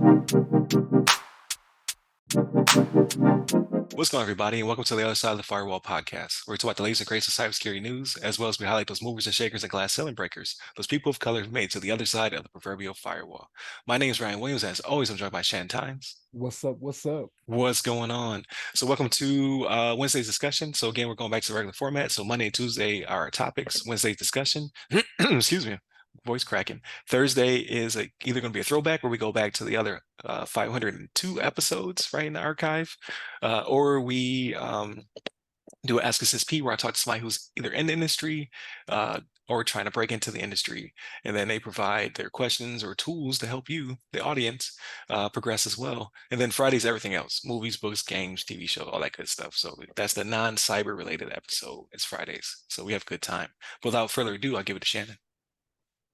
What's going on, everybody, and welcome to the other side of the Firewall podcast, where we talk about the latest and greatest of cybersecurity news, as well as we highlight those movers and shakers and glass ceiling breakers, those people of color who made it to the other side of the proverbial firewall. My name is Ryan Williams, and as always, I'm joined by Shannon Tynes. What's up? What's up? What's going on? So, welcome to Wednesday's discussion. So, again, we're going back to the regular format. So, Monday and Tuesday are our topics. Wednesday's discussion, excuse me, voice cracking. Thursday is either going to be a throwback where we go back to the other 502 episodes right in the archive, or we do an Ask a SSP where I talk to somebody who's either in the industry or trying to break into the industry. And then they provide their questions or tools to help you, the audience, progress as well. And then Friday's everything else: movies, books, games, TV show, all that good stuff. So that's the non-cyber related episode. It's Fridays. So we have a good time. Without further ado, I'll give it to Shannon.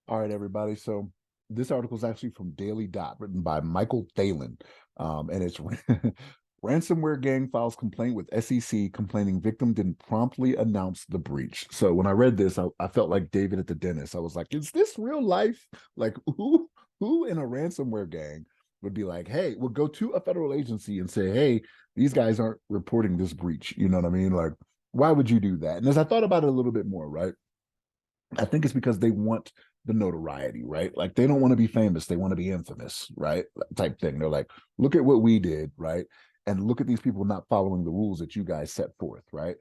All right, everybody. So this article is actually from Daily Dot, written by Michael Thalen. And it's Ransomware gang files complaint with SEC complaining victim didn't promptly announce the breach. So when I read this, I felt like David at the dentist. I was like, is this real life? Like who in a ransomware gang would be like, hey, we'll go to a federal agency and say, hey, these guys aren't reporting this breach. You know what I mean? Like, why would you do that? And as I thought about it a little bit more, right? I think it's because they want the notoriety, right? Like they don't want to be famous. They want to be infamous, right? Type thing. They're like, look at what we did, right? And look at these people not following the rules that you guys set forth, right?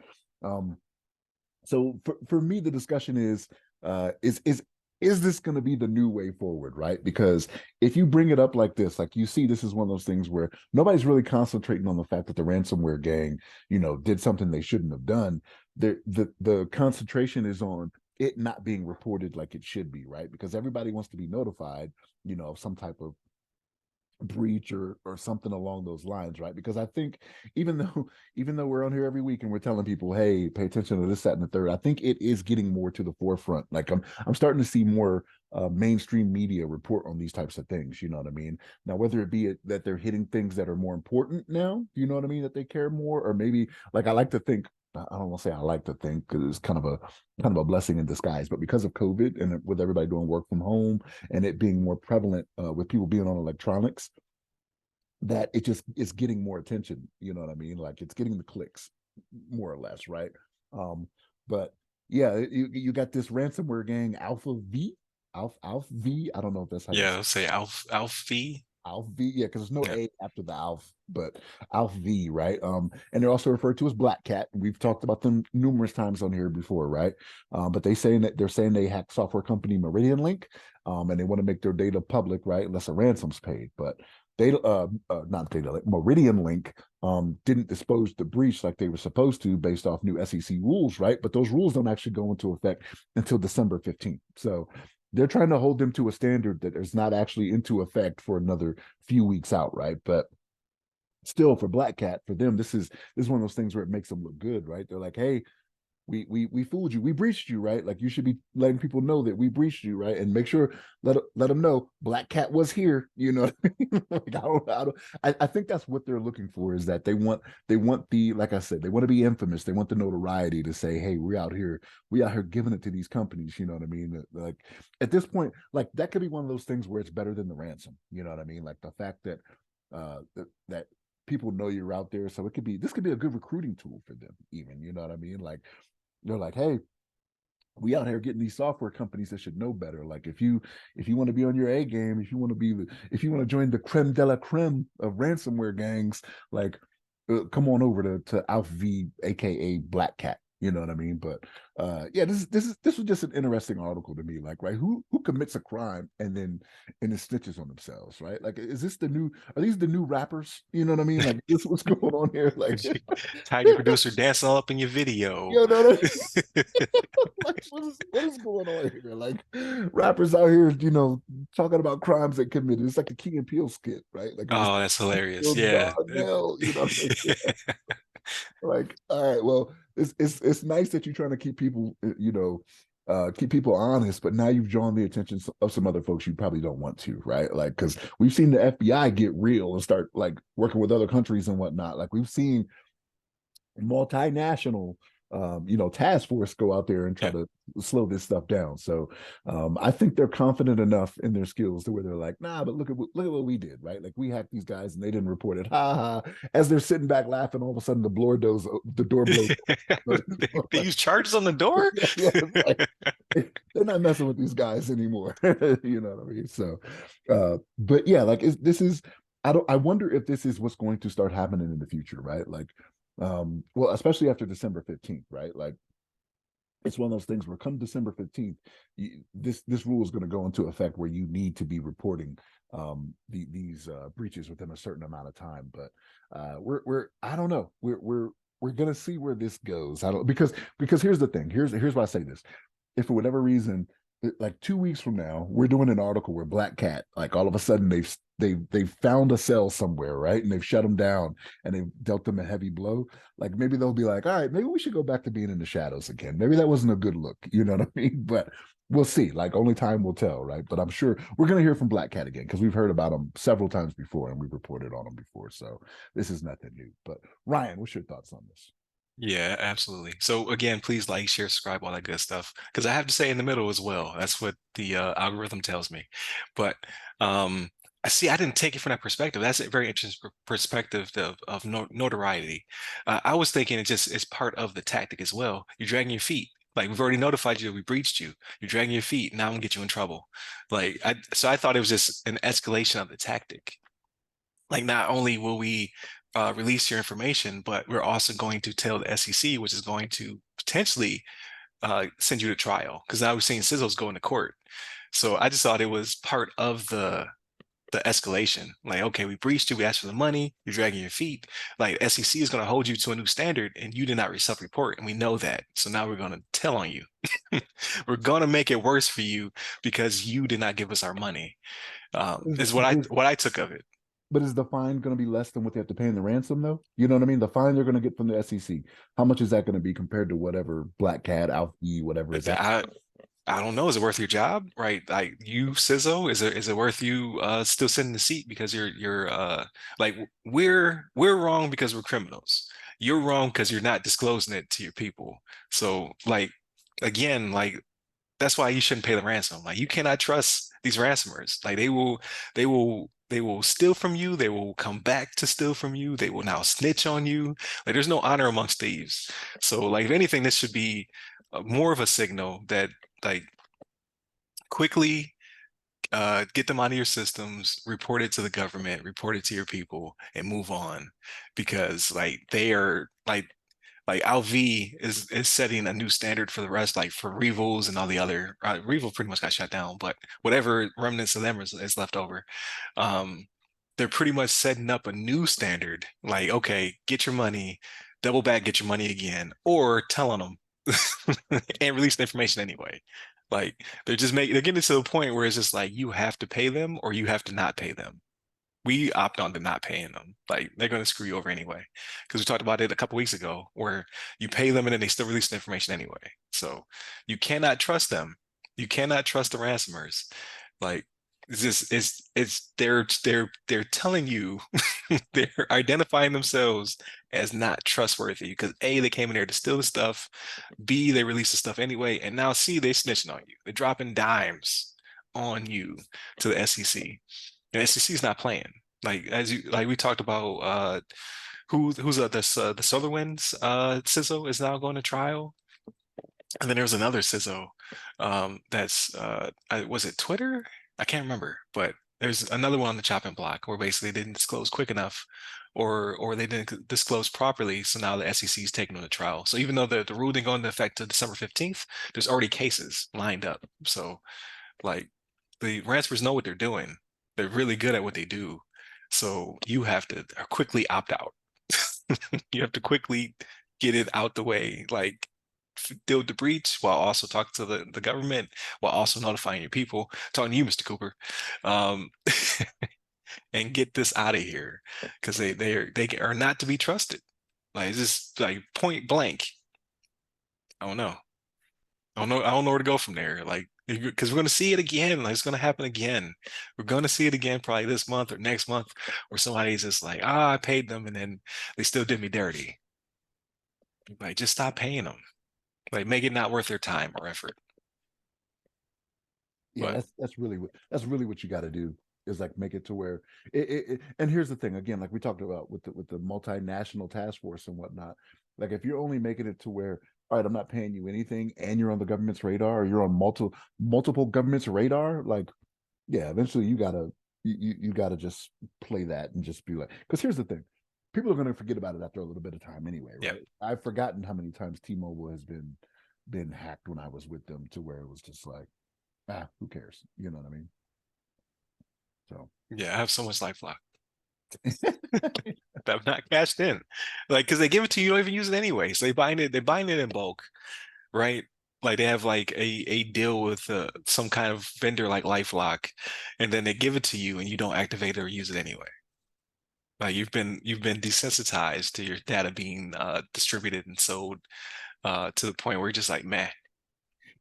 So for me, the discussion is this going to be the new way forward, right? Because if you bring it up like this, like you see, this is one of those things where nobody's really concentrating on the fact that the ransomware gang, did something they shouldn't have done. The concentration is on it not being reported like it should be, right? Because everybody wants to be notified, of some type of breach or something along those lines, right? Because I think even though we're on here every week and we're telling people, hey, pay attention to this, that, and the third, I think it is getting more to the forefront. Like I'm starting to see more mainstream media report on these types of things. You know what I mean? Now, whether it be that they're hitting things that are more important now, you know what I mean, that they care more, or maybe like I like to think. I don't want to say I like to think because it's kind of a blessing in disguise, but because of COVID and with everybody doing work from home and it being more prevalent with people being on electronics, that it just is getting more attention. You know what I mean? Like it's getting the clicks, more or less, right? But yeah, you got this ransomware gang, Alpha V. I don't know if that's how Yeah, say Alf V. Alpha V, yeah, because there's no Yeah. A after the Alpha, but Alpha V, right? And they're also referred to as Black Cat. We've talked about them numerous times on here before, right? But they're saying they hacked software company Meridian Link, and they want to make their data public, right? Unless a ransom's paid. But not data link, Meridian Link didn't dispose the breach like they were supposed to based off new SEC rules, right? But those rules don't actually go into effect until December 15th. So they're trying to hold them to a standard that is not actually into effect for another few weeks out, right? But still, for Black Cat, for them, this is one of those things where it makes them look good, right? They're like, hey, we fooled you, we breached you, right? Like you should be letting people know that we breached you, right? And make sure let them know Black Cat was here. You know what I mean? Like, I think that's what they're looking for, is that they want the, like I said, they want to be infamous. They want the notoriety to say, hey, we out here giving it to these companies. You know what I mean? Like at this point, like that could be one of those things where it's better than the ransom. You know what I mean? Like the fact that that people know you're out there, so this could be a good recruiting tool for them, even. You know what I mean? Like they're like, hey, we out here getting these software companies that should know better. Like if you want to be on your A game, if you want to join the creme de la creme of ransomware gangs, like come on over to Alpha V, aka Black Cat. You know what I mean? But yeah, this was just an interesting article to me. Like, right, who commits a crime and then snitches on themselves, right? Like, are these the new rappers? You know what I mean? Like, this what's going on here? Like, Tiger producer dancing all up in your video. you know what I mean? Like, what is going on here? Like, rappers out here, talking about crimes they committed. It's like a Key and Peele skit, right? Like, it was Oh, that's hilarious. Yeah. Darnell, like, all right, well, it's nice that you're trying to keep people, keep people honest, but now you've drawn the attention of some other folks you probably don't want to, right? Like, because we've seen the FBI get real and start like working with other countries and whatnot. Like we've seen multinational task force go out there and try Yeah. to slow this stuff down. So I think they're confident enough in their skills to where they're like, nah, but look at what we did, right? Like we hacked these guys and they didn't report it. Ha ha. As they're sitting back laughing, all of a sudden the door blows. They use charges on the door. Yeah, yeah, it's like they're not messing with these guys anymore. You know what I mean? So, but yeah, like this is. I don't. I wonder if this is what's going to start happening in the future, right? Like, well, especially after December 15th, right? Like, it's one of those things where come December 15th, this rule is going to go into effect where you need to be reporting these breaches within a certain amount of time. But we're I don't know. We're gonna see where this goes. I don't because here's the thing. Here's why I say this. If for whatever reason, like 2 weeks from now, we're doing an article where Black Cat, like all of a sudden they've found a cell somewhere, right? And they've shut them down and they've dealt them a heavy blow. Like maybe they'll be like, all right, maybe we should go back to being in the shadows again. Maybe that wasn't a good look. You know what I mean? But we'll see. Like only time will tell, right? But I'm sure we're gonna hear from Black Cat again because we've heard about him several times before and we've reported on him before. So this is nothing new. But Ryan, what's your thoughts on this? Yeah, absolutely. So again, please like, share, subscribe, all that good stuff. Because I have to say in the middle as well. That's what the algorithm tells me. But I see. I didn't take it from that perspective. That's a very interesting perspective of notoriety. I was thinking it just is part of the tactic as well. You're dragging your feet. Like we've already notified you that we breached you. You're dragging your feet. Now I'm gonna get you in trouble. So I thought it was just an escalation of the tactic. Like not only will we release your information, but we're also going to tell the SEC, which is going to potentially send you to trial because now we're seeing sizzles going to court. So I just thought it was part of the escalation. Like, okay, we breached you, we asked for the money, you're dragging your feet. Like SEC is going to hold you to a new standard, and you did not self-report, and we know that. So now we're going to tell on you. We're going to make it worse for you because you did not give us our money. Is, Is is what I took of it. But is the fine going to be less than what they have to pay in the ransom, though? You know what I mean? The fine they're going to get from the SEC. How much is that going to be compared to whatever Black Cat, Alfie, whatever is out? I I don't know. Is it worth your job? Right? Like you, Sizzo, is it worth you still sitting in the seat because you're like we're wrong because we're criminals. You're wrong because you're not disclosing it to your people. So like again, like that's why you shouldn't pay the ransom. Like you cannot trust these ransomers. Like they will steal from you. They will come back to steal from you. They will now snitch on you. Like there's no honor amongst thieves. So like if anything, this should be more of a signal that like quickly get them out of your systems, report it to the government, report it to your people, and move on. Because like they are like Alv is setting a new standard for the rest, like for Revels and all the other Revel pretty much got shut down, but whatever remnants of them is left over. Um, they're pretty much setting up a new standard. Like, okay, get your money, double back, get your money again, or telling them and release the information anyway. Like they're getting to the point where it's just like you have to pay them or you have to not pay them. We opt on to not paying them. Like they're going to screw you over anyway. Because we talked about it a couple weeks ago where you pay them and then they still release the information anyway. So you cannot trust them. You cannot trust the ransomers. Like it's just it's they're telling you they're identifying themselves as not trustworthy because A, they came in there to steal the stuff, B, they released the stuff anyway, and now C, they snitching on you. They're dropping dimes on you to the SEC. And SEC is not playing. Like we talked about who's the SolarWinds CISO is now going to trial. And then there was another CISO that's was it Twitter? I can't remember, but there's another one on the chopping block where basically they didn't disclose quick enough or they didn't disclose properly. So now the SEC is taking them to trial. So even though the rule didn't go into effect to December 15th, there's already cases lined up. So like the ransomers know what they're doing. They're really good at what they do. So you have to quickly opt out. You have to quickly get it out the way. Like deal with the breach while also talking to the government, while also notifying your people, talking to you, Mr. Cooper, um, and get this out of here because they are not to be trusted. Like it's just like point blank. I don't know. I don't know where to go from there. Like, because we're going to see it again. Like, it's going to happen again. We're going to see it again probably this month or next month, where somebody's just like, I paid them, and then they still did me dirty. Like, just stop paying them. Like, make it not worth their time or effort. Yeah, But that's really what you got to do is like make it to where and here's the thing again, like we talked about with the multinational task force and whatnot. Like if you're only making it to where, all right, I'm not paying you anything and you're on the government's radar or you're on multiple governments radar, like yeah, eventually you gotta just play that and just be like, because here's the thing, people are gonna forget about it after a little bit of time anyway, yeah, right? I've forgotten how many times T-Mobile has been hacked when I was with them to where it was just like, who cares? You know what I mean? So yeah, I have so much LifeLock that I've not cashed in. Like, because they give it to you, you don't even use it anyway. So they buying it in bulk, right? Like they have like a deal with some kind of vendor like LifeLock, and then they give it to you and you don't activate it or use it anyway. Like you've been desensitized to your data being distributed and sold to the point where you're just like, meh,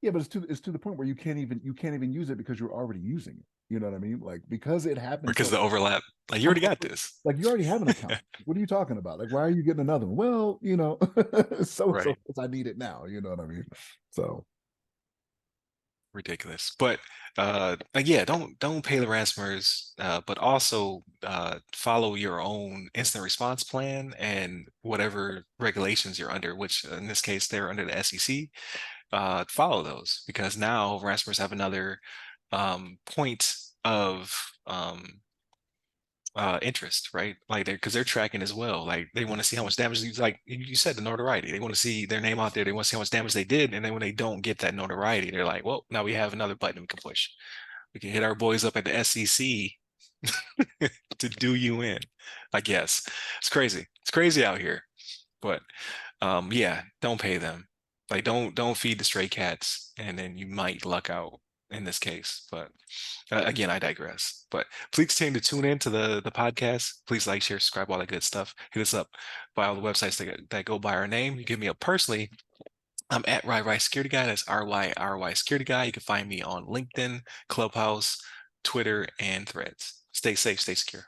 yeah, but it's to the point where you can't even use it because you're already using it. You know what I mean? Like because it happened because so the overlap, like you already got this. like you already have an account. What are you talking about? Like why are you getting another one? Well, so Right. I need it now. You know what I mean? So Ridiculous. But yeah, don't pay the ransomers, but also follow your own instant response plan and whatever regulations you're under, which in this case they're under the SEC. Follow those because now ransomers have another point of interest, right? Like they're because they're tracking as well. Like they want to see how much damage, like you said, the notoriety. They want to see their name out there. They want to see how much damage they did, and then when they don't get that notoriety, they're like, well, now we have another button we can push. We can hit our boys up at the SEC to do you in. I guess it's crazy. It's crazy out here, but yeah, don't pay them. Like don't feed the stray cats, and then you might luck out in this case. But again, I digress. But please continue to tune in to the podcast. Please like, share, subscribe, all that good stuff. Hit us up by all the websites that go by our name. You give me a personally. I'm at RyRy Security Guy. That's RYRY Security Guy. You can find me on LinkedIn, Clubhouse, Twitter, and Threads. Stay safe, stay secure.